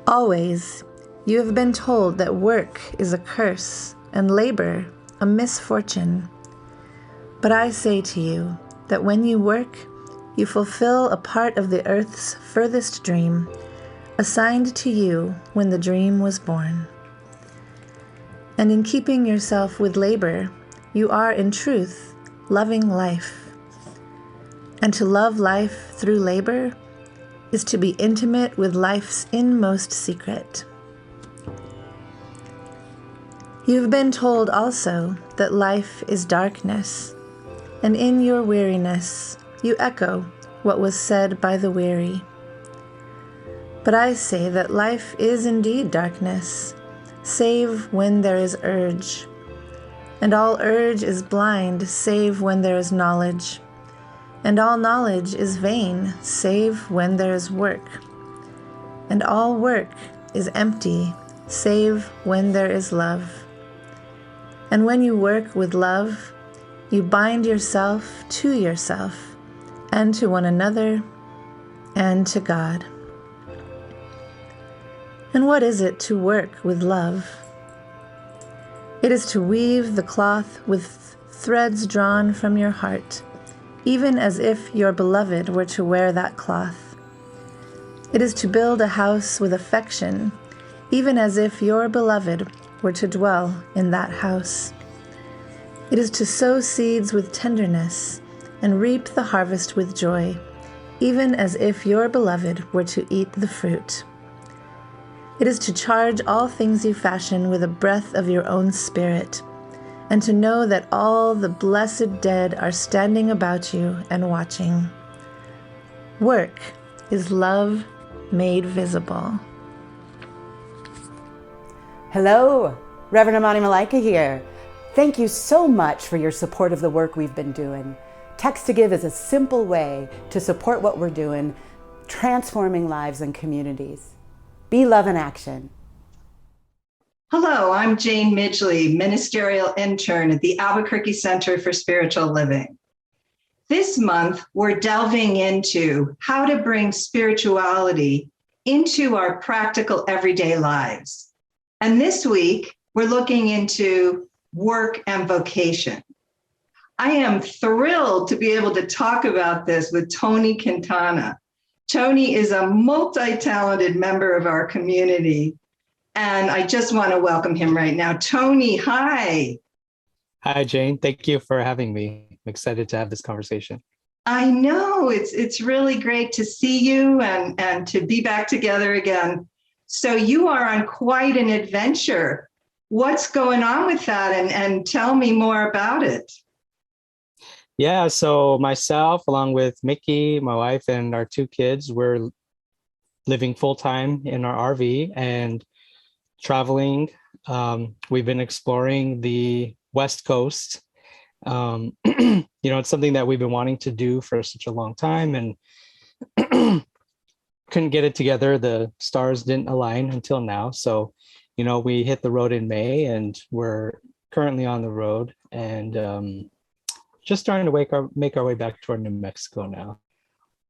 Always, you have been told that work is a curse and labor a misfortune. But I say to you that when you work, you fulfill a part of the earth's furthest dream, assigned to you when the dream was born. And in keeping yourself with labor, you are in truth loving life. And to love life through labor is to be intimate with life's inmost secret. You've been told also that life is darkness, and in your weariness you echo what was said by the weary. But I say that life is indeed darkness, save when there is urge, and all urge is blind save when there is knowledge, and all knowledge is vain save when there is work, and all work is empty save when there is love. And when you work with love, you bind yourself to yourself, and to one another, and to God. And what is it to work with love? It is to weave the cloth with threads drawn from your heart, even as if your beloved were to wear that cloth. It is to build a house with affection, even as if your beloved were to dwell in that house. It is to sow seeds with tenderness and reap the harvest with joy, even as if your beloved were to eat the fruit. It is to charge all things you fashion with a breath of your own spirit, and to know that all the blessed dead are standing about you and watching. Work is love made visible. Hello, Reverend Amani Malaika here. Thank you so much for your support of the work we've been doing. Text to Give is a simple way to support what we're doing, transforming lives and communities. Be love in action. Hello, I'm Jane Midgley, ministerial intern at the Albuquerque Center for Spiritual Living. This month, we're delving into how to bring spirituality into our practical everyday lives. And this week, we're looking into work and vocation. I am thrilled to be able to talk about this with Tony Quintana. Tony is a multi-talented member of our community, and I just want to welcome him right now. Tony, hi. Hi, Jane. Thank you for having me. I'm excited to have this conversation. I know, it's really great to see you and to be back together again. So you are on quite an adventure. What's going on with that? And tell me more about it. Yeah, so myself, along with Mickey, my wife, and our two kids, we're living full-time in our RV and traveling. We've been exploring the West Coast. It's something that we've been wanting to do for such a long time and couldn't get it together. The stars didn't align until now. So, we hit the road in May and we're currently on the road and just starting to make our way back toward New Mexico now.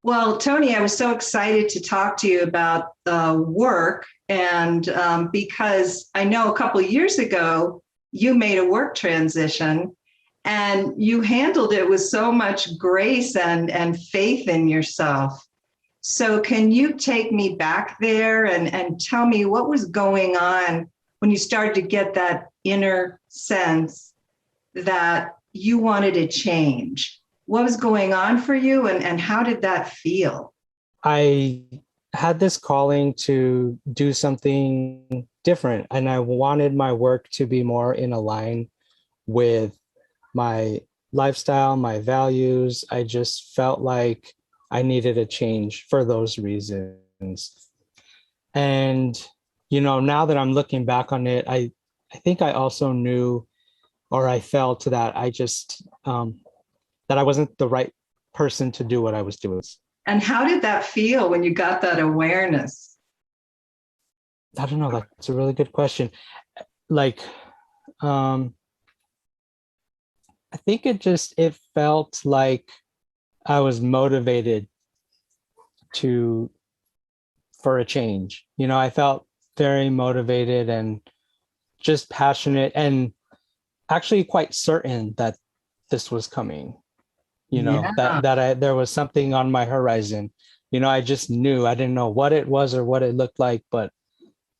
Well, Tony, I was so excited to talk to you about work, and because I know a couple of years ago, you made a work transition and you handled it with so much grace and faith in yourself. So can you take me back there and tell me what was going on when you started to get that inner sense that you wanted to change? What was going on for you and how did that feel? I had this calling to do something different, and I wanted my work to be more in line with my lifestyle, my values. I just felt like I needed a change for those reasons. And, now that I'm looking back on it, I think I also knew, or I felt that I just, that I wasn't the right person to do what I was doing. And how did that feel when you got that awareness? I don't know. That's a really good question. I think it felt like I was motivated for a change. I felt very motivated and just passionate, and actually quite certain that this was coming. Yeah. There was something on my horizon. I just knew. I didn't know what it was or what it looked like, but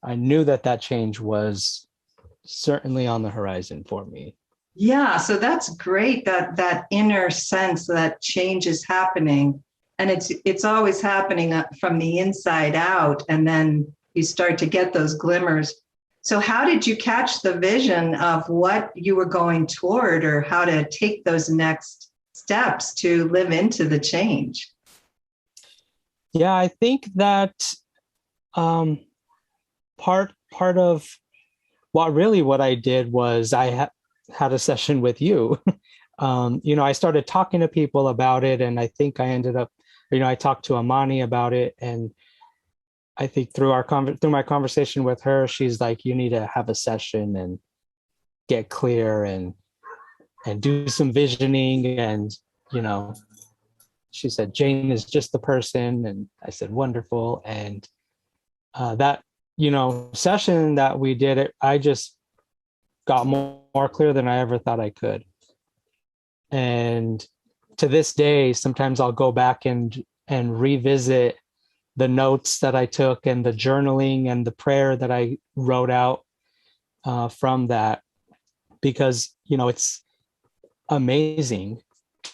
I knew that change was certainly on the horizon for me. Yeah, so that's great, that inner sense that change is happening, and it's always happening from the inside out, and then you start to get those glimmers. So how did you catch the vision of what you were going toward, or how to take those next steps to live into the change? Yeah, I think that um, part of what I did was had a session with you. I started talking to people about it, and I think I ended up, I talked to Amani about it, and I think through my conversation with her, she's like, you need to have a session and get clear and do some visioning, and you know, she said Jane is just the person, and I said wonderful, and that session that we did, I just got more clear than I ever thought I could. And to this day, sometimes I'll go back and revisit the notes that I took and the journaling and the prayer that I wrote out from that, because it's amazing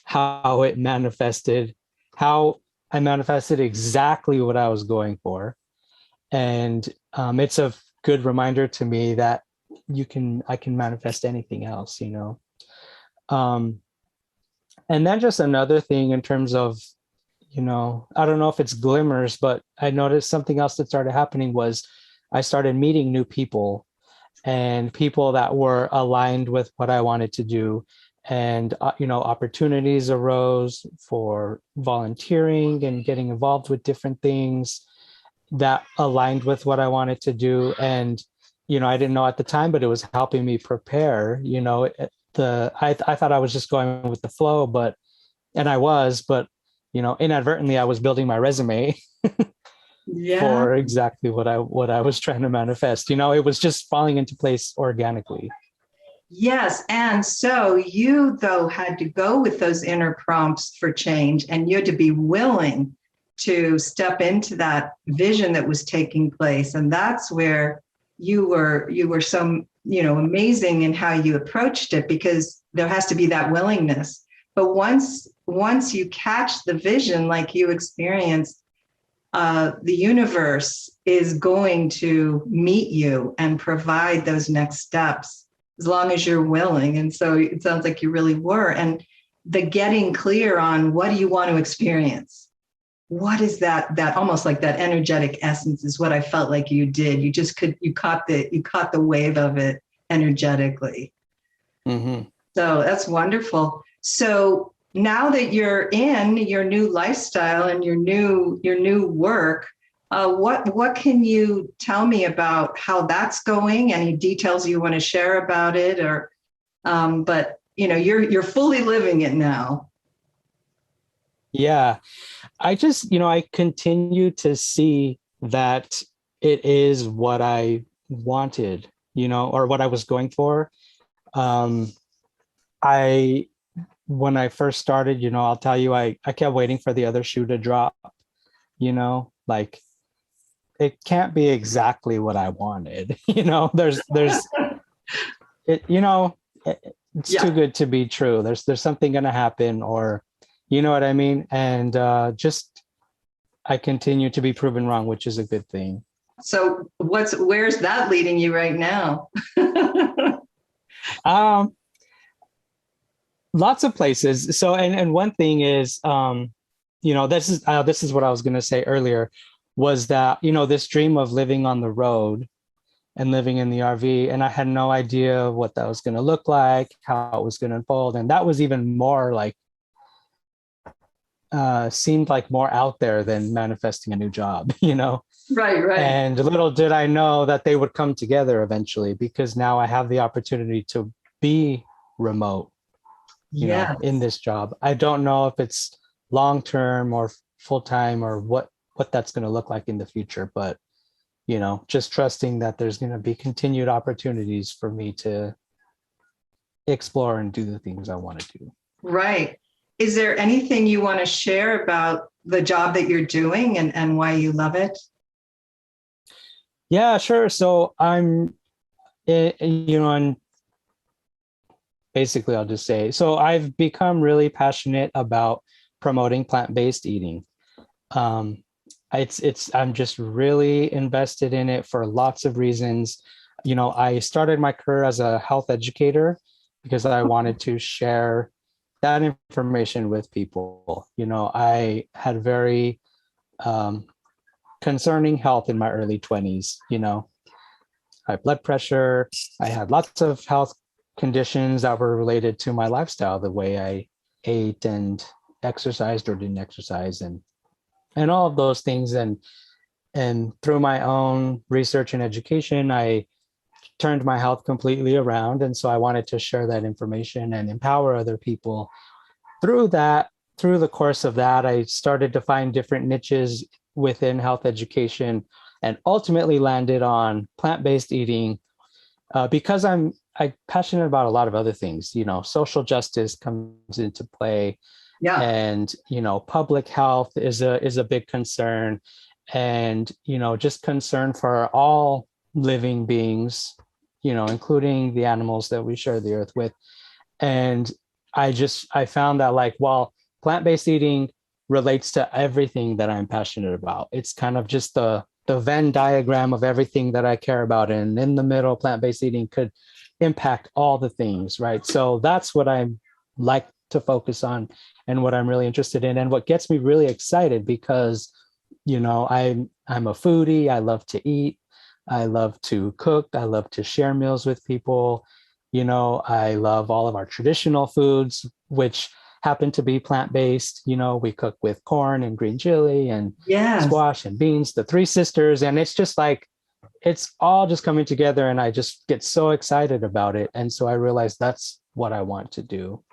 how it manifested, how I manifested exactly what I was going for. And it's a good reminder to me that I can manifest anything else. And then just another thing in terms of, I don't know if it's glimmers, but I noticed something else that started happening was I started meeting new people, and people that were aligned with what I wanted to do. And, opportunities arose for volunteering and getting involved with different things that aligned with what I wanted to do. And, I didn't know at the time, but it was helping me prepare. I thought I was just going with the flow, and I was, but, inadvertently I was building my resume Yeah. for exactly what I was trying to manifest. It was just falling into place organically. Yes. And so you, though, had to go with those inner prompts for change, and you had to be willing to step into that vision that was taking place. And that's where you were so, amazing in how you approached it, because there has to be that willingness. But once you catch the vision, like you experienced, the universe is going to meet you and provide those next steps as long as you're willing. And so it sounds like you really were. And the getting clear on, what do you want to experience? What is that almost like that energetic essence is what I felt like you did. You caught the wave of it energetically. Mm-hmm. So that's wonderful. So now that you're in your new lifestyle and your new work, what can you tell me about how that's going? Any details you want to share about it, or but you're fully living it now. Yeah, I just I continue to see that it is what I wanted, or what I was going for. I When I first started, I'll tell you, I kept waiting for the other shoe to drop, like it can't be exactly what I wanted. There's it, it's Yeah. too good to be true. There's something going to happen, or you know what I mean? And just I continue to be proven wrong, which is a good thing. So where's that leading you right now? Lots of places. So, and one thing is, this is what I was going to say earlier, was that, this dream of living on the road and living in the RV, and I had no idea what that was going to look like, how it was going to unfold. And that was even more like, seemed like more out there than manifesting a new job, Right. And little did I know that they would come together eventually, because now I have the opportunity to be remote, Yeah. in this job. I don't know if it's long-term or full-time, or what that's going to look like in the future, but just trusting that there's going to be continued opportunities for me to explore and do the things I want to do. Right. Is there anything you want to share about the job that you're doing and why you love it? Yeah, sure. So I'm, and basically I'll just say, so I've become really passionate about promoting plant-based eating. I'm just really invested in it for lots of reasons. I started my career as a health educator because I wanted to share that information with people. I had very concerning health in my early 20s. High blood pressure. I had lots of health conditions that were related to my lifestyle, the way I ate and exercised or didn't exercise, and all of those things. And through my own research and education, I turned my health completely around. And so I wanted to share that information and empower other people through that. Through the course of that, I started to find different niches within health education and ultimately landed on plant-based eating because I'm passionate about a lot of other things. Social justice comes into play. Yeah. And public health is a big concern, and just concern for all living beings, including the animals that we share the earth with. And I found that, like, while plant-based eating relates to everything that I'm passionate about, it's kind of just the Venn diagram of everything that I care about, and in the middle, plant-based eating could impact all the things, right? So that's what I like to focus on and what I'm really interested in, and what gets me really excited, because I'm a foodie. I love to eat. I love to cook. I love to share meals with people. I love all of our traditional foods, which happen to be plant-based. We cook with corn and green chili and Yes. squash and beans, the three sisters. And it's just like, it's all just coming together, and I just get so excited about it. And so I realized that's what I want to do.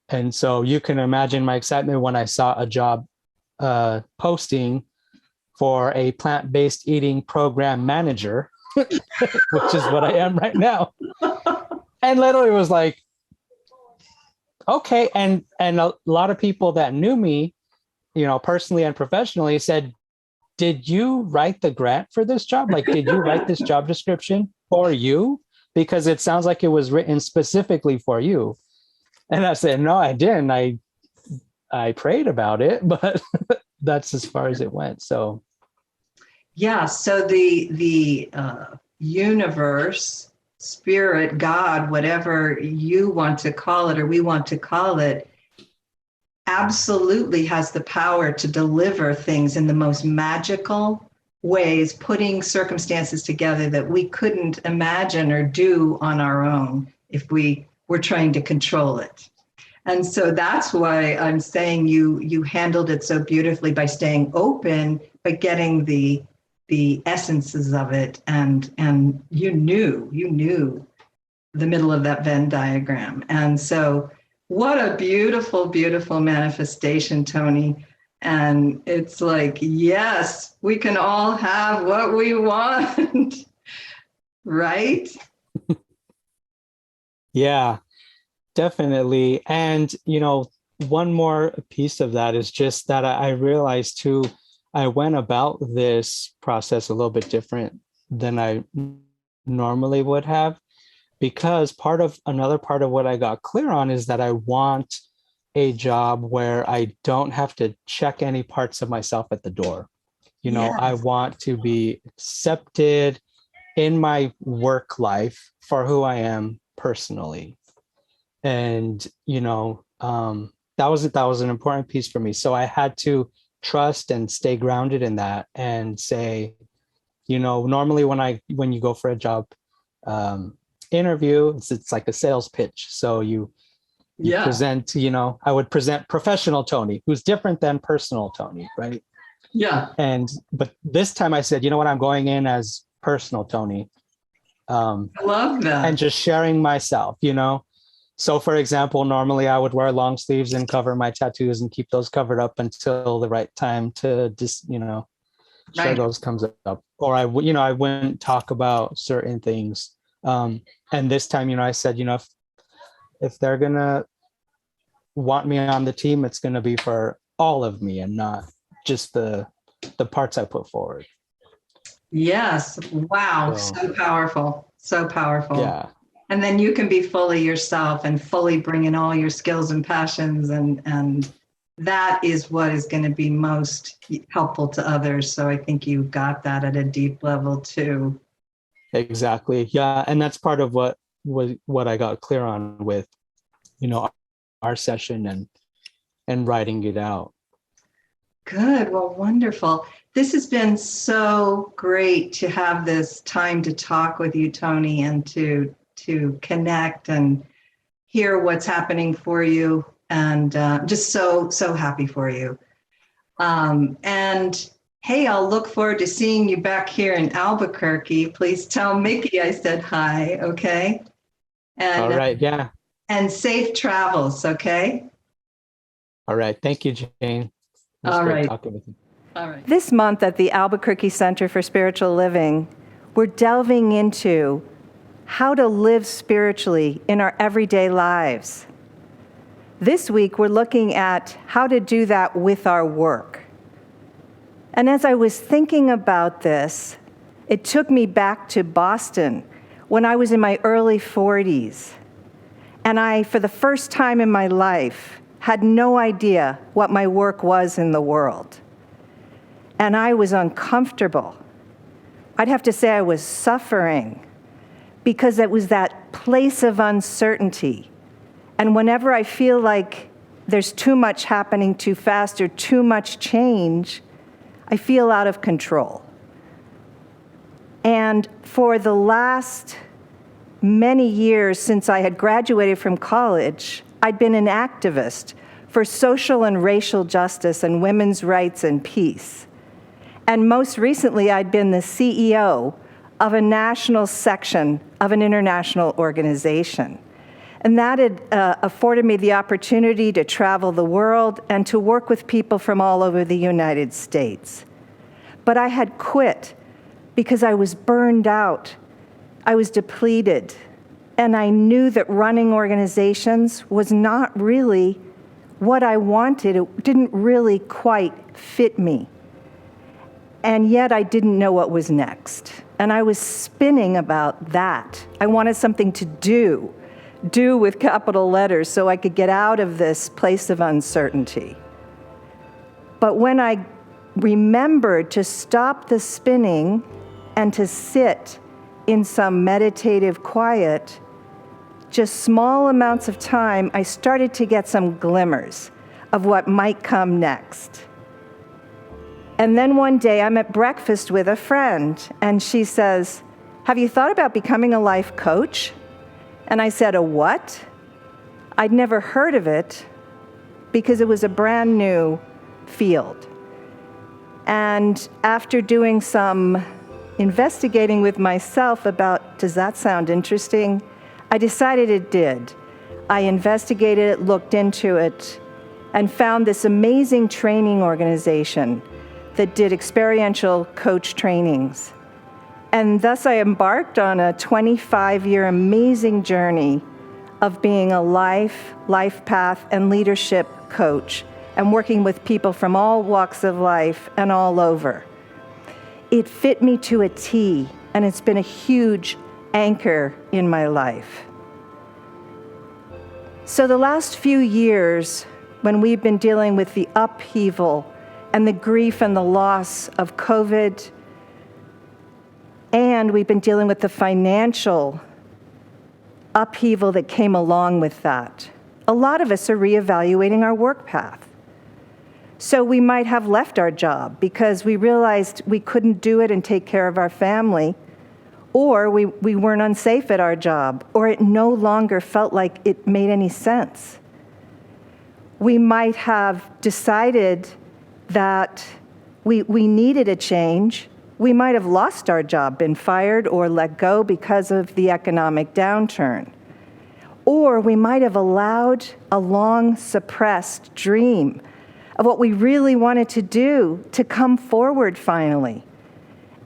And so you can imagine my excitement when I saw a job posting for a plant-based eating program manager, which is what I am right now. And literally was like, okay. And a lot of people that knew me, personally and professionally, said, did you write the grant for this job? Like, did you write this job description for you? Because it sounds like it was written specifically for you. And I said, no, I didn't. I prayed about it, but that's as far as it went. So, yeah. So the universe, spirit, God, whatever you want to call it or we want to call it, absolutely has the power to deliver things in the most magical ways, putting circumstances together that we couldn't imagine or do on our own if we were trying to control it. And so that's why I'm saying you handled it so beautifully by staying open, but getting the essences of it, and you knew the middle of that Venn diagram. And so what a beautiful, beautiful manifestation, Tony. And it's like, yes, we can all have what we want, right? Yeah, definitely. And, one more piece of that is just that I realized too, I went about this process a little bit different than I normally would have, because another part of what I got clear on is that I want a job where I don't have to check any parts of myself at the door. Yes. I want to be accepted in my work life for who I am personally. And, that was an important piece for me. So I had to trust and stay grounded in that and say, normally when you go for a job interview, it's like a sales pitch. So you present, I would present professional Tony, who's different than personal Tony, right? Yeah. But this time I said, you know what, I'm going in as personal Tony. I love that. And just sharing myself, So for example, normally I would wear long sleeves and cover my tattoos and keep those covered up until the right time to just, struggles comes up, or I wouldn't talk about certain things. And this time, I said, if they're gonna want me on the team, it's gonna be for all of me and not just the parts I put forward. Yes. Wow. So powerful. So powerful. Yeah. And then you can be fully yourself and fully bring in all your skills and passions. And that is what is going to be most helpful to others. So I think you got that at a deep level too. Exactly. Yeah. And that's part of what I got clear on with, our session and writing it out. Good. Well, wonderful. This has been so great to have this time to talk with you, Tony, and to connect and hear what's happening for you. And just so happy for you. And hey, I'll look forward to seeing you back here in Albuquerque. Please tell Mickey I said hi, okay? And, all right, yeah. And safe travels, okay? All right. Thank you, Jane. It was great talking with you. All right. This month at the Albuquerque Center for Spiritual Living, we're delving into how to live spiritually in our everyday lives. This week, we're looking at how to do that with our work. And as I was thinking about this, it took me back to Boston when I was in my early 40s. And I, for the first time in my life, had no idea what my work was in the world. And I was uncomfortable. I'd have to say I was suffering because it was that place of uncertainty. And whenever I feel like there's too much happening too fast or too much change, I feel out of control. And for the last many years since I had graduated from college, I'd been an activist for social and racial justice and women's rights and peace. And most recently, I'd been the CEO of a national section of an international organization. And that had afforded me the opportunity to travel the world and to work with people from all over the United States. But I had quit because I was burned out. I was depleted. And I knew that running organizations was not really what I wanted. It didn't really quite fit me. And yet I didn't know what was next. And I was spinning about that. I wanted something to do with capital letters, so I could get out of this place of uncertainty. But when I remembered to stop the spinning and to sit in some meditative quiet, just small amounts of time, I started to get some glimmers of what might come next. And then one day I'm at breakfast with a friend, and she says, "Have you thought about becoming a life coach?" And I said, "A what?" I'd never heard of it because it was a brand new field. And after doing some investigating with myself about, does that sound interesting? I decided it did. I investigated it, looked into it, and found this amazing training organization that did experiential coach trainings. And thus I embarked on a 25-year amazing journey of being a life path, and leadership coach, and working with people from all walks of life and all over. It fit me to a T, and it's been a huge anchor in my life. So the last few years, when we've been dealing with the upheaval and the grief and the loss of COVID, and we've been dealing with the financial upheaval that came along with that, a lot of us are reevaluating our work path. So we might have left our job because we realized we couldn't do it and take care of our family, or we weren't unsafe at our job, or it no longer felt like it made any sense. We might have decided that we needed a change. We might have lost our job, been fired or let go because of the economic downturn. Or we might have allowed a long suppressed dream of what we really wanted to do to come forward finally.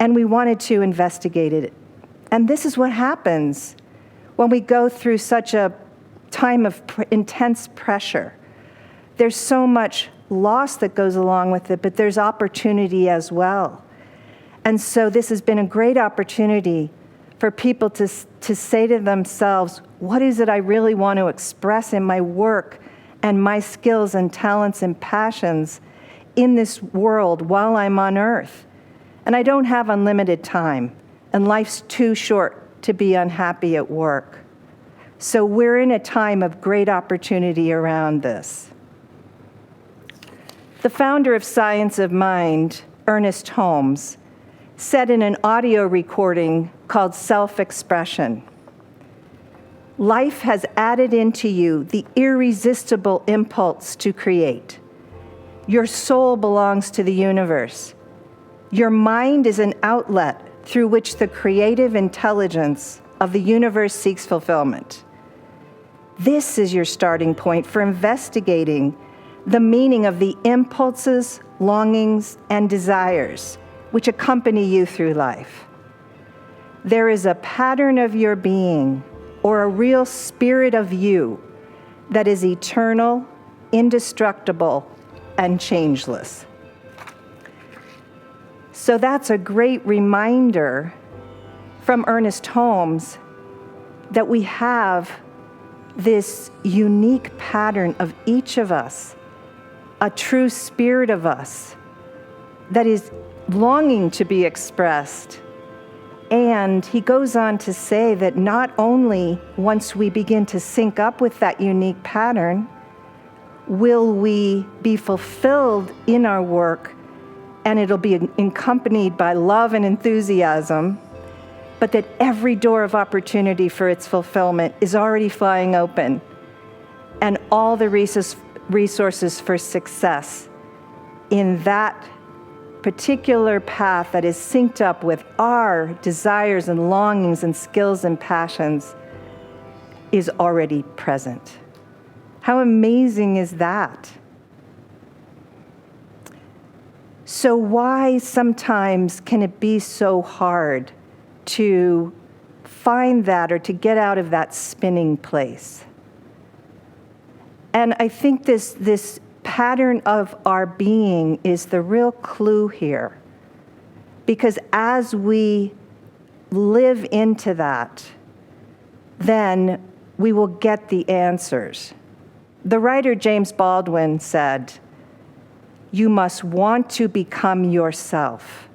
And we wanted to investigate it. And this is what happens when we go through such a time of intense pressure. There's so much loss that goes along with it, but there's opportunity as well. And so this has been a great opportunity for people to say to themselves, what is it I really want to express in my work and my skills and talents and passions in this world while I'm on earth? And I don't have unlimited time, and life's too short to be unhappy at work. So we're in a time of great opportunity around this. The founder of Science of Mind, Ernest Holmes, said in an audio recording called Self-Expression, "Life has added into you the irresistible impulse to create. Your soul belongs to the universe. Your mind is an outlet through which the creative intelligence of the universe seeks fulfillment. This is your starting point for investigating the meaning of the impulses, longings, and desires which accompany you through life. There is a pattern of your being, or a real spirit of you, that is eternal, indestructible, and changeless." So that's a great reminder from Ernest Holmes that we have this unique pattern of each of us, a true spirit of us that is longing to be expressed. And he goes on to say that not only once we begin to sync up with that unique pattern, will we be fulfilled in our work, and it'll be accompanied by love and enthusiasm, but that every door of opportunity for its fulfillment is already flying open, and all the resources for success in that particular path that is synced up with our desires and longings and skills and passions is already present. How amazing is that? So why sometimes can it be so hard to find that or to get out of that spinning place? And I think this pattern of our being is the real clue here. Because as we live into that, then we will get the answers. The writer James Baldwin said, "You must want to become yourself."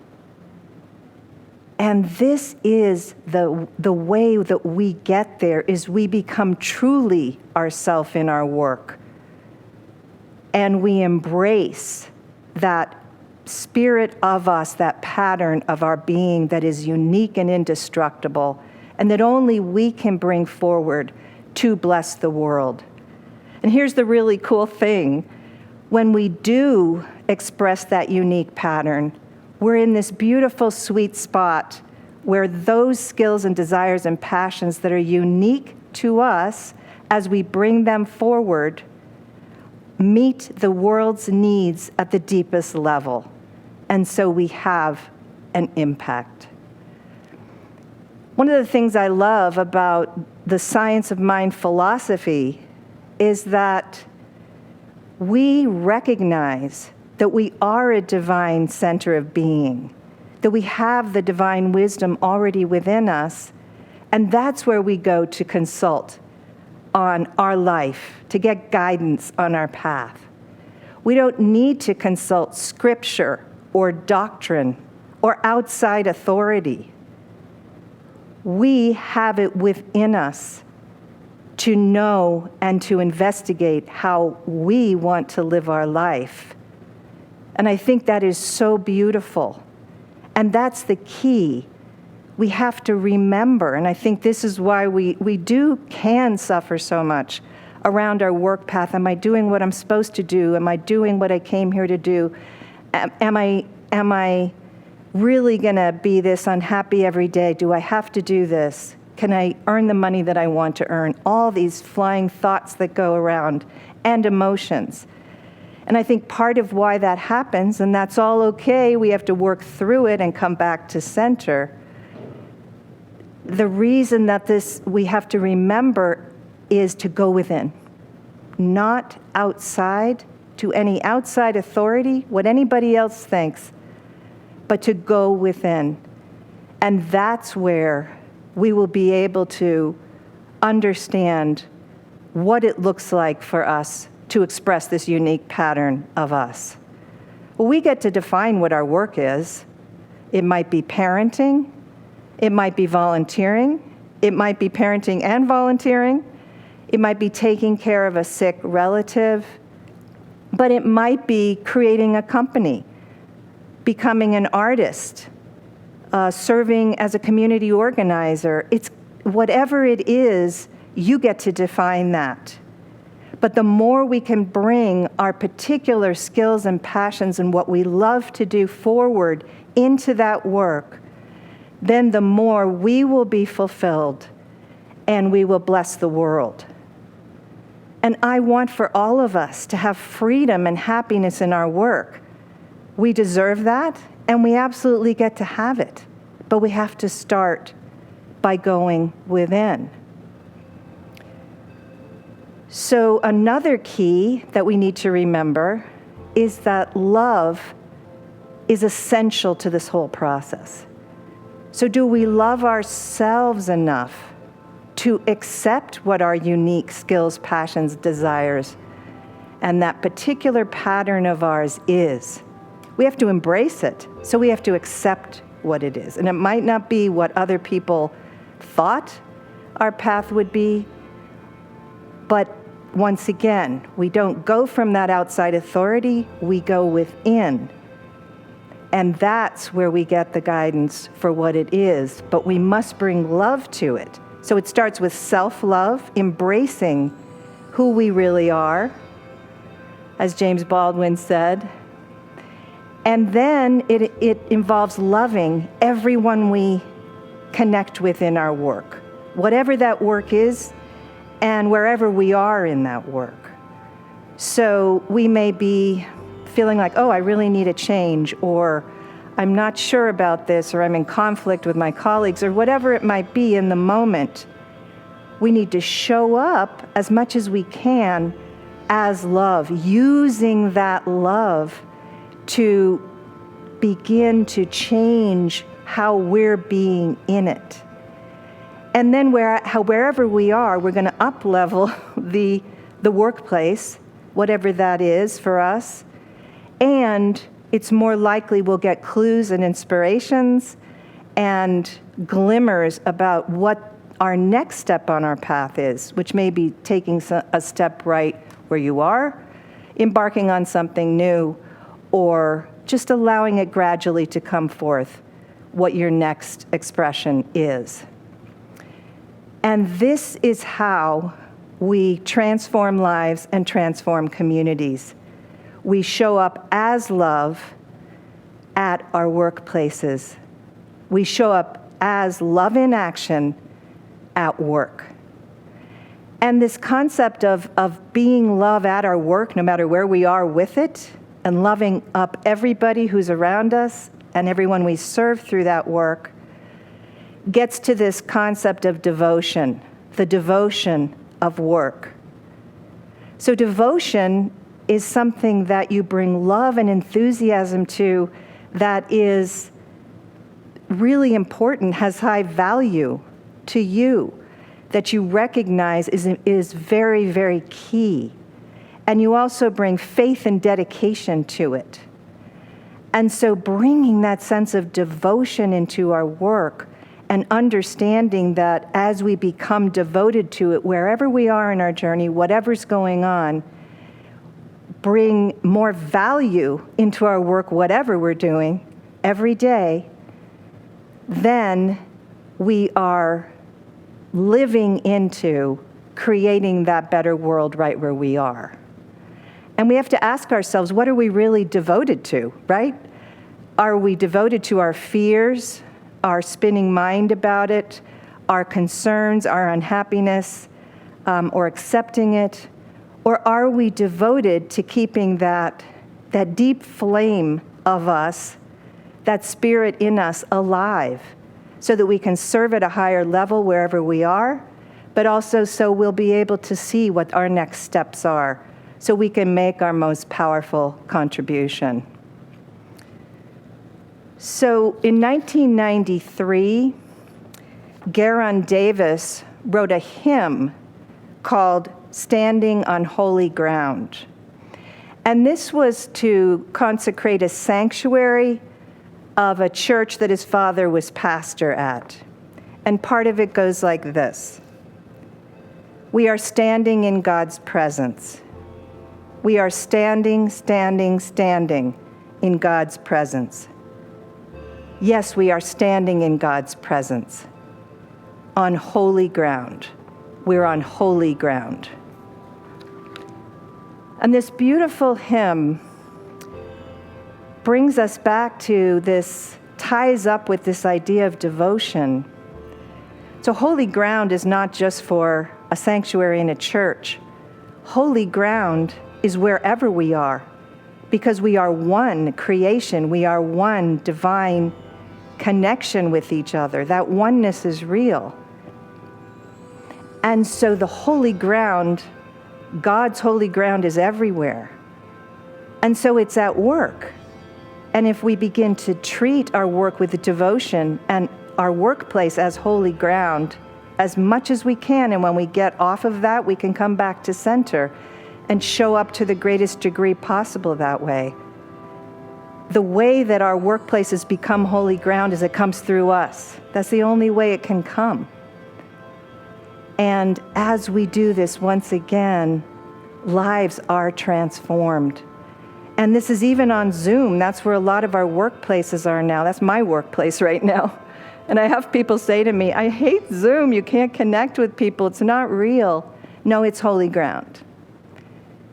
And this is the way that we get there, is we become truly ourself in our work. And we embrace that spirit of us, that pattern of our being that is unique and indestructible, and that only we can bring forward to bless the world. And here's the really cool thing. When we do express that unique pattern, we're in this beautiful sweet spot where those skills and desires and passions that are unique to us, as we bring them forward, meet the world's needs at the deepest level. And so we have an impact. One of the things I love about the Science of Mind philosophy is that we recognize that we are a divine center of being, that we have the divine wisdom already within us, and that's where we go to consult on our life, to get guidance on our path. We don't need to consult scripture or doctrine or outside authority. We have it within us to know and to investigate how we want to live our life. And I think that is so beautiful. And that's the key. We have to remember, and I think this is why we can suffer so much around our work path. Am I doing what I'm supposed to do? Am I doing what I came here to do? Am I really gonna be this unhappy every day? Do I have to do this? Can I earn the money that I want to earn? All these flying thoughts that go around and emotions. And I think part of why that happens, and that's all okay, we have to work through it and come back to center. The reason that we have to remember is to go within, not outside to any outside authority, what anybody else thinks, but to go within. And that's where we will be able to understand what it looks like for us to express this unique pattern of us. Well, we get to define what our work is. It might be parenting, it might be volunteering, it might be parenting and volunteering, it might be taking care of a sick relative, but it might be creating a company, becoming an artist, serving as a community organizer. It's whatever it is, you get to define that. But the more we can bring our particular skills and passions and what we love to do forward into that work, then the more we will be fulfilled and we will bless the world. And I want for all of us to have freedom and happiness in our work. We deserve that, and we absolutely get to have it. But we have to start by going within. So another key that we need to remember is that love is essential to this whole process. So do we love ourselves enough to accept what our unique skills, passions, desires, and that particular pattern of ours is? We have to embrace it, so we have to accept what it is. And it might not be what other people thought our path would be, but once again, we don't go from that outside authority, we go within. And that's where we get the guidance for what it is, but we must bring love to it. So it starts with self-love, embracing who we really are, as James Baldwin said. And then it involves loving everyone we connect with in our work, whatever that work is, and wherever we are in that work. So we may be feeling like, oh, I really need a change, or I'm not sure about this, or I'm in conflict with my colleagues, or whatever it might be in the moment. We need to show up as much as we can as love, using that love to begin to change how we're being in it. And then wherever we are, we're going to up-level the workplace, whatever that is for us, and it's more likely we'll get clues and inspirations and glimmers about what our next step on our path is, which may be taking a step right where you are, embarking on something new, or just allowing it gradually to come forth, what your next expression is. And this is how we transform lives and transform communities. We show up as love at our workplaces. We show up as love in action at work. And this concept of being love at our work, no matter where we are with it, and loving up everybody who's around us and everyone we serve through that work, gets to this concept of devotion, the devotion of work. So devotion is something that you bring love and enthusiasm to, that is really important, has high value to you, that you recognize is very, very key. And you also bring faith and dedication to it. And so bringing that sense of devotion into our work and understanding that as we become devoted to it, wherever we are in our journey, whatever's going on, bring more value into our work, whatever we're doing, every day, then we are living into creating that better world right where we are. And we have to ask ourselves, what are we really devoted to, right? Are we devoted to our fears, our spinning mind about it, our concerns, our unhappiness, or accepting it? Or are we devoted to keeping that deep flame of us, that spirit in us, alive, so that we can serve at a higher level wherever we are, but also so we'll be able to see what our next steps are, so we can make our most powerful contribution. So in 1993, Garon Davis wrote a hymn called Standing on Holy Ground. And this was to consecrate a sanctuary of a church that his father was pastor at. And part of it goes like this. We are standing in God's presence. We are standing, standing, standing in God's presence. Yes, we are standing in God's presence on holy ground. We're on holy ground. And this beautiful hymn brings us back to this, ties up with this idea of devotion. So holy ground is not just for a sanctuary in a church. Holy ground is wherever we are, because we are one creation. We are one divine connection with each other. That oneness is real. And so the holy ground, God's holy ground, is everywhere. And so it's at work. And if we begin to treat our work with devotion and our workplace as holy ground as much as we can, and when we get off of that, we can come back to center and show up to the greatest degree possible that way. The way that our workplaces become holy ground is it comes through us. That's the only way it can come. And as we do this once again, lives are transformed. And this is even on Zoom. That's where a lot of our workplaces are now. That's my workplace right now. And I have people say to me, I hate Zoom. You can't connect with people. It's not real. No, it's holy ground.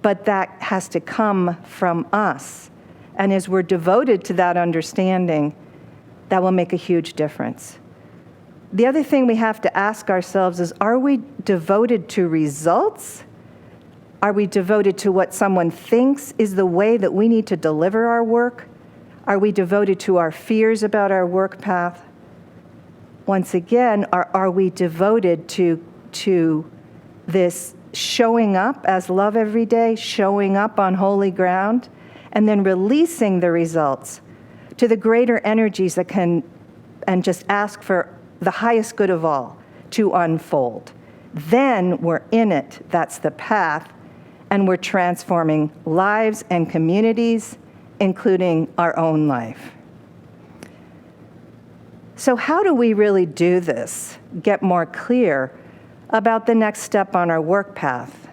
But that has to come from us. And as we're devoted to that understanding, that will make a huge difference. The other thing we have to ask ourselves is, are we devoted to results? Are we devoted to what someone thinks is the way that we need to deliver our work? Are we devoted to our fears about our work path? Once again, are we devoted to this showing up as love every day, showing up on holy ground, and then releasing the results to the greater energies that can, and just ask for the highest good of all to unfold? Then we're in it. That's the path. And we're transforming lives and communities, including our own life. So how do we really do this? Get more clear about the next step on our work path?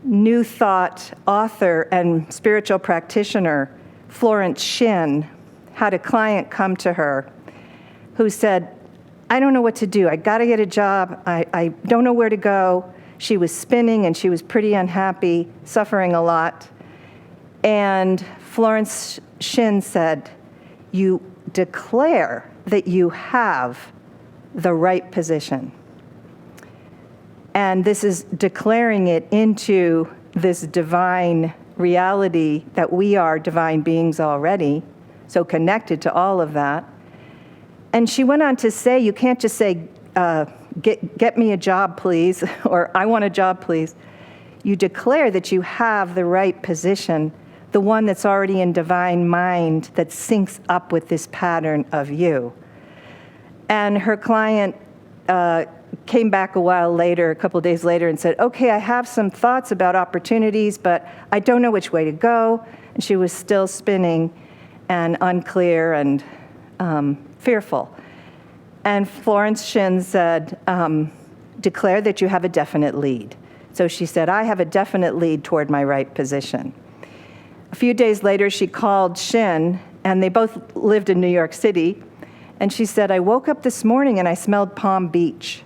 New Thought author and spiritual practitioner Florence Shinn had a client come to her who said, I don't know what to do. I got to get a job. I don't know where to go. She was spinning and she was pretty unhappy, suffering a lot. And Florence Shinn said, you declare that you have the right position. And this is declaring it into this divine reality that we are divine beings already, so connected to all of that. And she went on to say, you can't just say, get me a job, please, or I want a job, please. You declare that you have the right position, the one that's already in divine mind that syncs up with this pattern of you. And her client came back a while later, a couple of days later, and said, okay, I have some thoughts about opportunities, but I don't know which way to go. And she was still spinning and unclear and fearful. And Florence Shinn said, declare that you have a definite lead. So she said, I have a definite lead toward my right position. A few days later, she called Shinn, and they both lived in New York City. And she said, I woke up this morning and I smelled Palm Beach.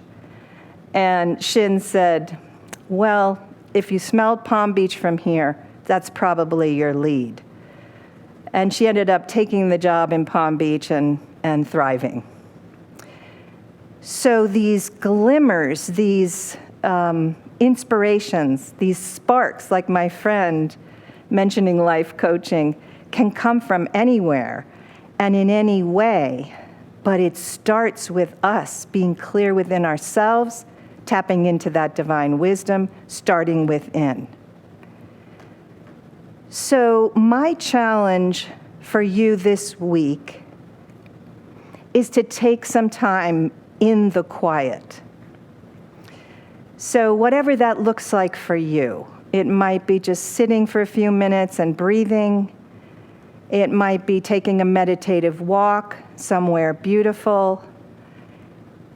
And Shinn said, well, if you smelled Palm Beach from here, that's probably your lead. And she ended up taking the job in Palm Beach and thriving. So these glimmers, these inspirations, these sparks, like my friend mentioning life coaching, can come from anywhere and in any way, but it starts with us being clear within ourselves, tapping into that divine wisdom, starting within. So my challenge for you this week is to take some time in the quiet. So whatever that looks like for you, it might be just sitting for a few minutes and breathing. It might be taking a meditative walk somewhere beautiful.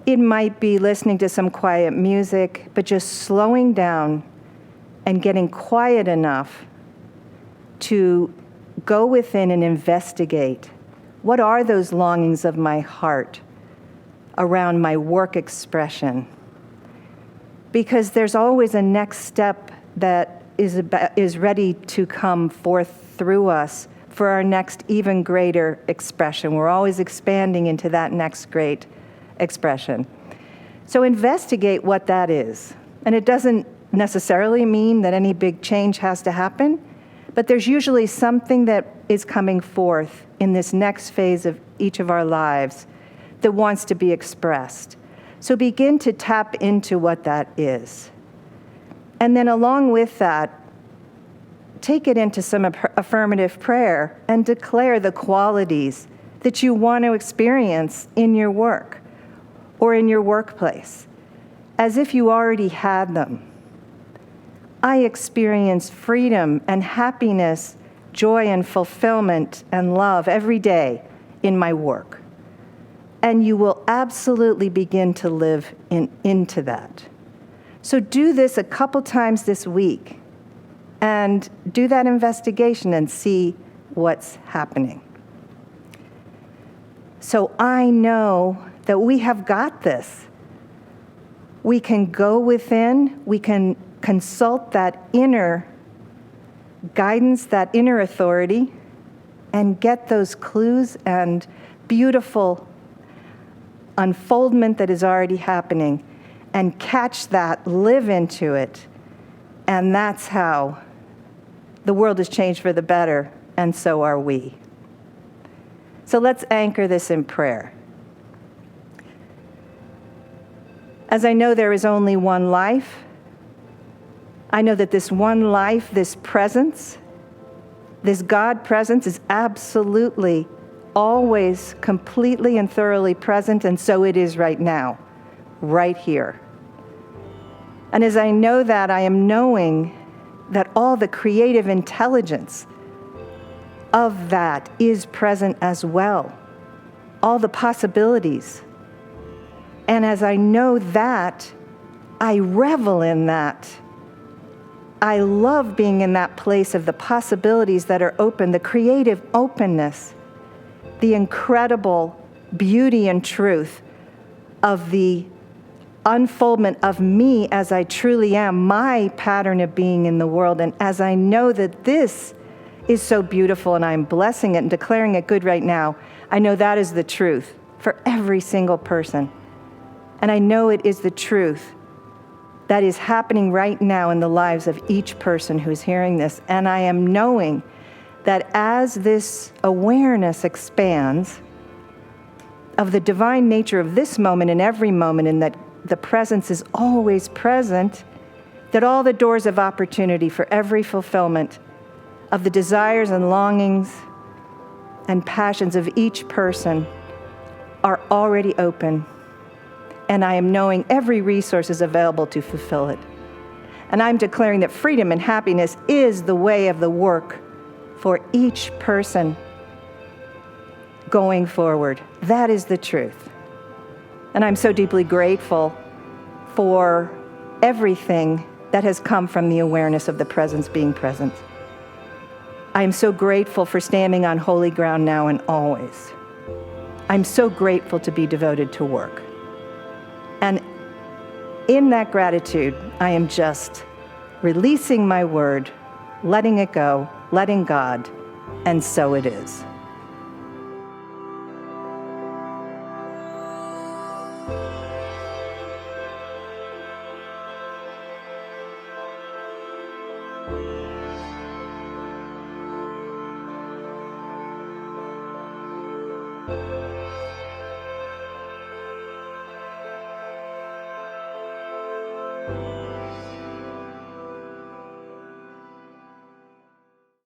It might be listening to some quiet music, but just slowing down and getting quiet enough to go within and investigate. What are those longings of my heart around my work expression? Because there's always a next step that is ready to come forth through us for our next even greater expression. We're always expanding into that next great expression. So investigate what that is. And it doesn't necessarily mean that any big change has to happen, but there's usually something that is coming forth in this next phase of each of our lives that wants to be expressed. So begin to tap into what that is. And then along with that, take it into some affirmative prayer and declare the qualities that you want to experience in your work or in your workplace, as if you already had them. I experience freedom and happiness, joy and fulfillment and love every day in my work. And you will absolutely begin to live into that. So do this a couple times this week and do that investigation and see what's happening. So I know that we have got this. We can go within, we can consult that inner guidance, that inner authority, and get those clues and beautiful unfoldment that is already happening, and catch that, live into it, and that's how the world has changed for the better, and so are we. So let's anchor this in prayer. As I know there is only one life, I know that this one life, this presence, this God presence is absolutely always completely and thoroughly present, and so it is right now, right here. And as I know that, I am knowing that all the creative intelligence of that is present as well, all the possibilities. And as I know that, I revel in that. I love being in that place of the possibilities that are open, the creative openness, the incredible beauty and truth of the unfoldment of me as I truly am, my pattern of being in the world. And as I know that this is so beautiful and I'm blessing it and declaring it good right now, I know that is the truth for every single person. And I know it is the truth that is happening right now in the lives of each person who's hearing this. And I am knowing that as this awareness expands of the divine nature of this moment and every moment, and that the presence is always present, that all the doors of opportunity for every fulfillment of the desires and longings and passions of each person are already open. And I am knowing every resource is available to fulfill it. And I'm declaring that freedom and happiness is the way of the work for each person going forward. That is the truth. And I'm so deeply grateful for everything that has come from the awareness of the presence being present. I am so grateful for standing on holy ground now and always. I'm so grateful to be devoted to work. And in that gratitude, I am just releasing my word, letting it go, letting God, and so it is.